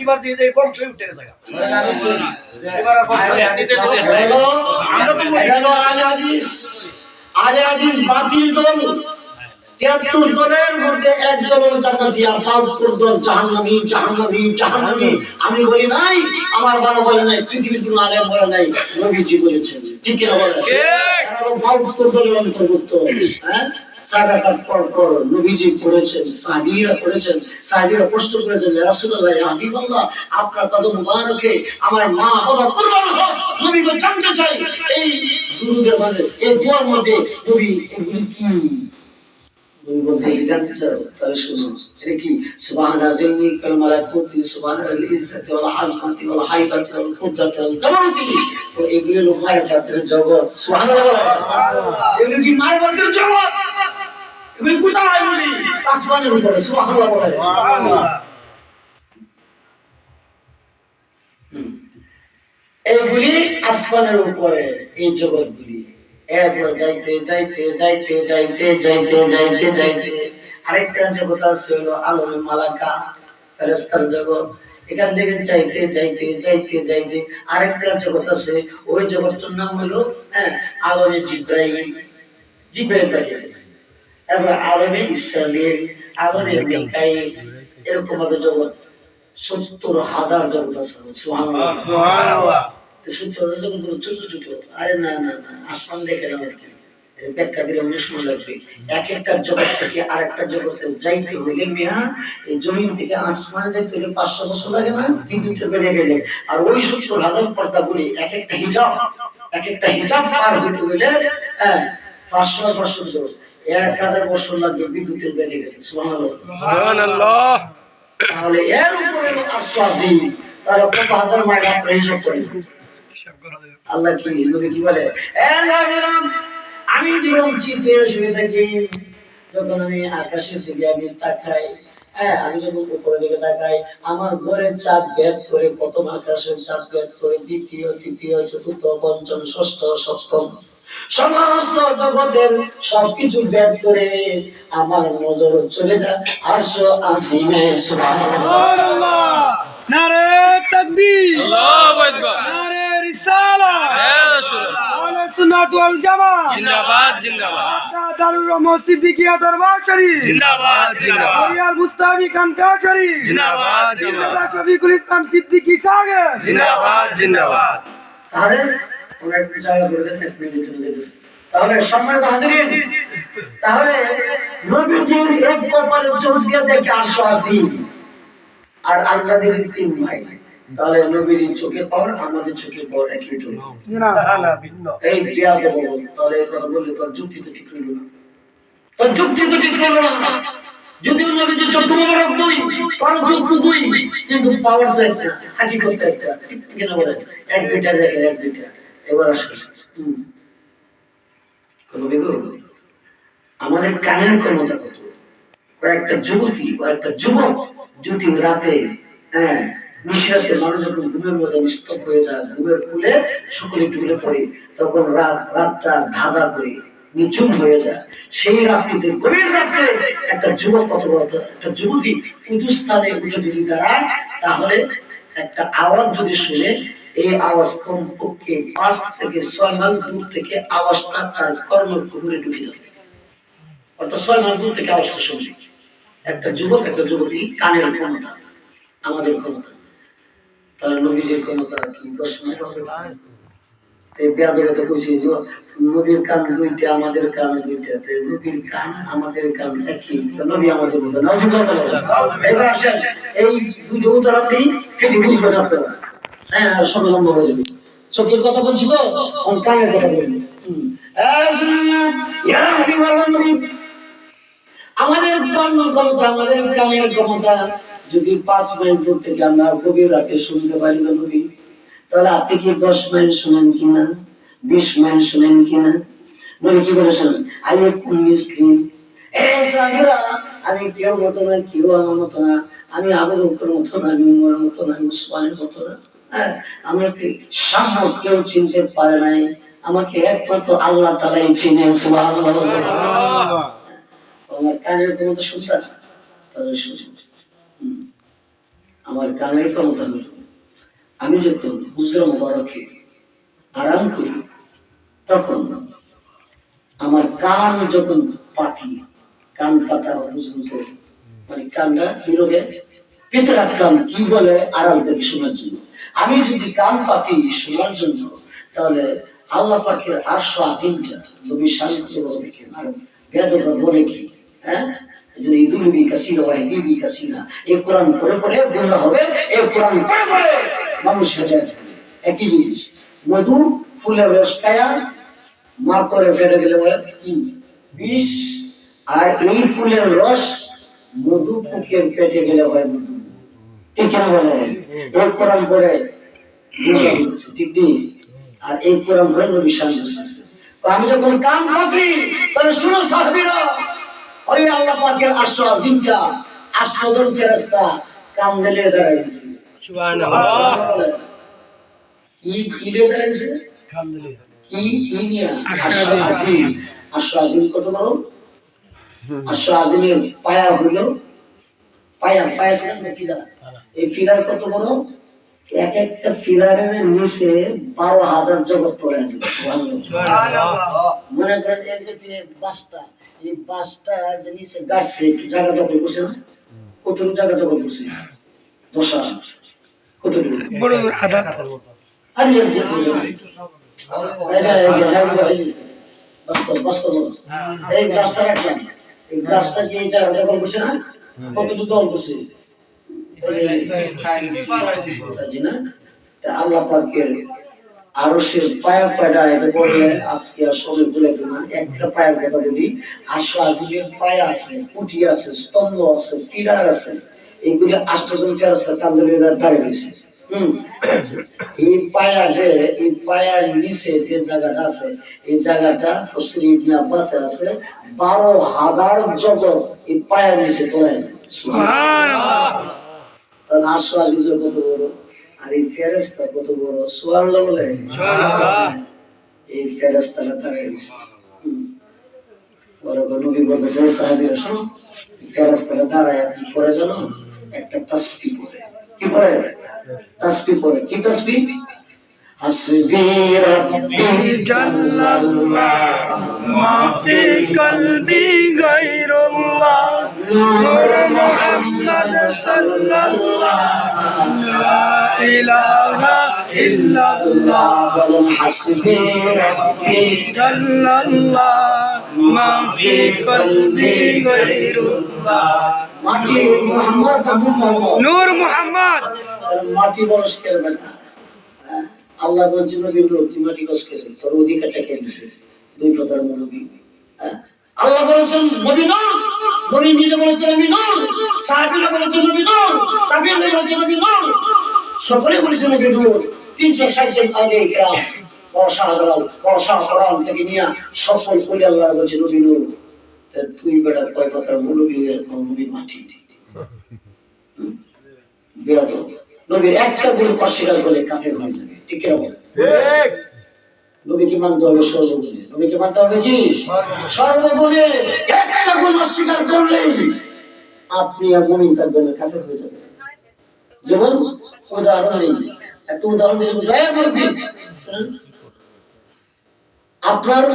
এবার দিয়ে যে বংশ উঠে গেছে এবার আলে হাদিস বাতিল দল ৭৩ দলের মধ্যে এক দলের জান্নাতিয়া ৭২ দল জাহান্নামী জাহান্নামী জাহান্নামী। আমি বলি নাই, আমার বাবা বলে নাই, পৃথিবীর কোনো আলেম বলে নাই, নবীজি বলেছেন। ঠিক কি না বলেন? ঠিক। ৭২ দলের অন্তর্ভুক্ত। হ্যাঁ, সাদাকাত পর নবীজি পড়েছেন, সাহাবীরা পড়েছেন। সাহাবীরা প্রশ্ন করেছেন, ইয়া রাসূলুল্লাহ, ইয়া হাবিবাল্লাহ, আপনার কদম মুবারকে আমার মা বাবা কুরবান হোক। নবী গো জানতে চাই এই দুরূদের মানে এই দোয়ার মধ্যে নবী এগুলি কি বলতে জানতে চাও? তাহলে শুনুন, এটা কি সুবহানা জিন্নি কাল মালাকুতি সুবহানা আল ইজ্জতি ওয়াল আযমাতি ওয়াল হাইবাতি ওয়াল কুদরাতি ওয়াল জাবারুতি। তো এগুলি হলো মারিফাতের জগৎ। সুবহানাল্লাহ। এগুলি কি মারিফাতের জগৎ? এগুলি কোথায় বলি? আসমানের উপরে। সুবহানাল্লাহ বলে। সুবহানাল্লাহ। এগুলি আসমানের উপরে এই জগৎগুলি। এরপর যাইতে যাইতে যাইতে যাইতে যাইতে যাইতে যাইতে আরেকটা জগৎ আছে হলো আলমে মালাকা, ফেরেশতার জগৎ। এখান থেকে যাইতে যাইতে যাইতে যাইতে আরেকটা জগৎ আছে, ওই জগৎটার নাম হলো আলমে জিব্রাইল। জিব্রাইল থাকে। এরপর আলমে ইসরাফিল, আলমে মিকাইল, এরকম ভাবে জগৎ ৭০,০০০ জগৎ আছে। সুবহানাল্লাহ সুবহানাল্লাহ। ৭০,০০০ জগৎ গুলো ছোট ছোট। আরে না না না, আসমান দেখে না কি ব্যাখ্যা দিলে অনেক সময় লাগবে। এক একটা জগৎ থেকে আরেকটা জগতে যাইতে হইলে মিয়া এই জমিন থেকে আসমানে যাইতে হলে ৫০০ বছর লাগে না বিদ্যুতের বেড়ে গেলে। আর ওই ৭০,০০০ পর্দা গুলি এক একটা হিজাব পার হইতে হইলে ৫০০ বছর ১,০০০ বছর লাগবে বিদ্যুতের বেড়ে গেলে। সুবহানাল্লাহ সুবহানাল্লাহ। তাহলে এর উপরে আরশ আজিম, তাহলে কত হাজার মাইল আপনি হিসাব করেন। আল্লাহ কি নবী কি বলে, আমি যখন চিন্তা শুয়ে থাকি, যখন আমি আকাশের দিকে আমি তাকাই, আমি যখন উপরের দিকে তাকাই, আমার ঘরের চাঁদ ভেদ করে, প্রথম আকাশের চাঁদ ভেদ করে, দ্বিতীয় তৃতীয় চতুর্থ পঞ্চম ষষ্ঠ সপ্তম সমস্ত জগতের সবকিছু ভেদ করে আমার নজর চলে যায় আরশ আজিমে। সুবহানাল্লাহ। নারে তাকবীর, আল্লাহু আকবার, নারে রিসালাত, ইয়া রাসূলুল্লাহ, আহলে সুন্নাত ওয়াল জামাত জিন্দাবাদ জিন্দাবাদ, দারুল রহমত সিদ্দিকিয়া দরবার শরীফ জিন্দাবাদ জিন্দাবাদ, হরিয়াল মুস্তাফি খানকা শরীফ জিন্দাবাদ জিন্দাবাদ, শফিকুল ইসলাম সিদ্দিকী সাহেব জিন্দাবাদ জিন্দাবাদ। তাহলে আমরা একটু জায়গা করে দেন, এক মিনিট চলে যেতেছি। তাহলে সম্মানিত হাজিরিন, তাহলে নবীজির এক কপালে চোখ দিয়ে দেখে আরশ আজিম, আর আল্লাহর ৩ ভাই। তাহলে নবীজির চোখে পাওয়ার আমাদের চোখে পাওয়ার একই তো না না ভিন্ন। এই বিয়াদ বল, তাহলে এই কথা বললে তোর যুক্তি তো ঠিক হইল না। তোর যুক্তি তো ঠিক হইল না। যদিও নবীজির চোখ মোবারক দুই, তোর চোখ দুই, কিন্তু পাওয়ার তো একটা, হাকিকত তো একটা। ঠিক কিনা বলেন? এক দুইটা দেখে এক দুইটা। এবার আসুন, আমাদের কানের ক্ষমতা কত? কয়েকটা যুবতী, কয়েকটা যুবক যদি রাতে নিশাতে মানুষ যখন ঘুমের মধ্যে নিস্তব্ধ হয়ে যায়, ঘুমের ফুলে সকলে ঢুলে পড়ে, তখন রাতটা ধাঁধা করে নিঝুম হয়ে যায়। সেই রাত্রিতে, গভীর রাত্রে একটা যুবক কথা বলতো, একটা যুবতী উঁচু স্থানে উঠে যদি দাঁড়ায়, তাহলে একটা আওয়াজ যদি শুনে, এই আওয়াজ কমপক্ষে ৫ থেকে ৬ মাইল দূর থেকে আওয়াজটা তার কর্মের পুকুরে ঢুকে যাবে। অর্থাৎ ৬ মাইল দূর থেকে আওয়াজটা শুনছে একটা যুবক, একটা যুবতী কানের ক্ষমতা আমাদের ক্ষমতা। তাহলে নবীজির ক্ষমতা কি ১০ মাইল হবে? এই বেয়াদবিটা কইছি যে নবীর কান দুইটা, আমাদের কান দুইটা। নবীর কান আমাদের কান একই, নবী আমাদের মতো। এবার আসেন এই দুইটা উদাহরণ দিই, কেটে বুঝবেন আপনারা। সঙ্গে সম্ভব হয়ে যাবে। চোখের কথা বলছি তো, কানের কথা বলবো। আমাদের কর্মের ক্ষমতা, আমাদের কানের ক্ষমতা যদি ৫ মাইল দূর থেকে আমরা গভীর রাতে শুনতে পারি না নবী, তাহলে আপনি কি ১০ মাইল শুনেন কিনা, ২০ মাইল শুনেন কিনা? নবী কি বলে শোনেন? আমি কেউ মতো না, কেউ আমার মতো না, আমি আবু বকরের মতো না, আমি উমরের মতো না, আমি উসমানের মতো না। আমাকে সামনে কেউ চিনতে পারে নাই, আমাকে একমাত্র আল্লাহ তাআলাই চিনেন। সুবহানাল্লাহ। আমার কানের ক্ষমতা শুনতে, তাহলে শুনুন। আমার কানের ক্ষমতা হলো আমি যখন হুজরা মুবারকে আরাম করি তখন আমার কান যখন পাতি কান পাতা পর্যন্ত মানে কানটা নীরবে পেতে রাখতাম কি বলে আড়াল থেকে শোনার জন্য। আমি যদি কান পাতি শোনার জন্য তাহলে আল্লাহ পাকের আরশ আজিমটা নবী শান্ত দেখেন আর বেদরা বলে কি হ্যাঁ ইদুলবি কাসিরা ওয়া হিবি কাসিরা এই কোরআন পড়ে পড়ে গুনাহ হবে এই কোরআন পড়ে পড়ে মানুষ হেদায়েত হবে। একই জিনিস মধু ফুলের রস খায়া মা করে ফেটে গেলে বলে কি বিষ আর এই ফুলের রস মধু পোকের পেটে গেলে হয় মধু ঠিক কিনা বলে এই কোরআন পড়ে গুনাহ হচ্ছে ঠিক নেই আর এই কোরআন পড়ে নবী শান্ত হচ্ছে। আমি যখন কান পাতি তাহলে শুনো সাহাবীরা ওই আল্লাহ পাকের আরশ আজিমটা 8 জন ফেরেশতা কান দিলে দাঁড়াইছে সুবহানাল্লাহ কি দিয়ে দাঁড়াইছে কান দিলে কি নিয়া আরশ আজিম আরশ আজিম কত বড় আরশ আজিমের পায়া হলো পায়া ফিলা এই ফিলার কত বড় এক একটা ফিলারের নিচে 12,000 জগৎ পড়ে আছে সুবহানাল্লাহ। মনে করেন এই যে ফিলের বাসটা এই বাসটা যে নিচে গাড়ছে জায়গা দখল করছে না কতটুকু জায়গা দখল করছে 10,000 কতটুকু বড় আদাত আর এই গ্লাসটা রাখলাম এই গ্লাসটা যে এই জায়গা দখল করছে না কতটুকু দখল করছে আল্লাহ পাকের আরশের পায়া পায়রা এটা বললে আজকে আর সময় বলে না একটা পায়ের কথা বলি আরশ আজিমের পায়া আছে কুটি আছে স্তম্ভ আছে পিলার আছে এইগুলি 8 জন ফেরেশতা কাঁধে দাঁড়িয়ে রয়েছে এই পায়া যে এই পায়ার নিচে যে জায়গাটা আছে এই জায়গাটা তাফসীর ইবনে আব্বাসে আছে 12,000 জগৎ এই পায়ার নিচে পড়ে সুবহানাল্লাহ। তাহলে আরশ আজিম কত বড় আর এই ফেরেশতা কত বড় সুবহানাল্লাহ বলে সুবহানাল্লাহ এই ফেরেশতারা দাঁড়িয়েছে বড় নবী বলতেছে সাহাবীরা শোনো ফেরেশতারা দাঁড়ায় কি করে জানো একটা তাসবিহ পড়ে কি পড়ে তাসবিহ পড়ে কি তাসবিহ হাসবি রাব্বি জাল্লাল্লাহ মা ফি কলবি গায়রুল্লাহ নূর মুহাম্মদ সাল্লাল্লাহ লা ইলাহা ইল্লাল্লাহ বলুন হাসবি রাব্বি জাল্লাল্লাহ মা ফি কলবি গায়রুল্লাহ মাটি মুহাম্মদ আবু মুহাম্মদ নূর মুহাম্মদ মাটি বরস করবে না আল্লাহ বলছেন নবী তুই মাটি বরস করেছিস তোর অধিকারটা কে দিয়েছে দুই প্রকার নবী আল্লাহ বলেছেন নবী নূর নবী নিজে বলেছেন নবী নূর সাহাবীরা বলেছেন নবী নূর তাবিঈনরা বলেছেন নবী নূর সকলে বলেছেন নবী নূর 360 জন আগে কেরাম বড় শাহজালাল বড় শাহ কোরআন থেকে নিয়ে সকল বলে আল্লাহ বলেছেন নবী নূর তুই বেটা কয় প্রকার নবী নবী মাটি বেয়াদব নবীর একটা গুণ অস্বীকার করে কাফের হয়ে যাবে ঠিক কি ঠিক নবীকে মানতে হবে সর্বগুণে নবীকে মানতে হবে কি সর্বগুণে একটা গুণ অস্বীকার করলেই আপনি আর মুমিন থাকবেন না কাফের হয়ে যাবেন। যেমন উদাহরণ নেই একটা উদাহরণ দিলে দয়া করবেন শুনুন আপনার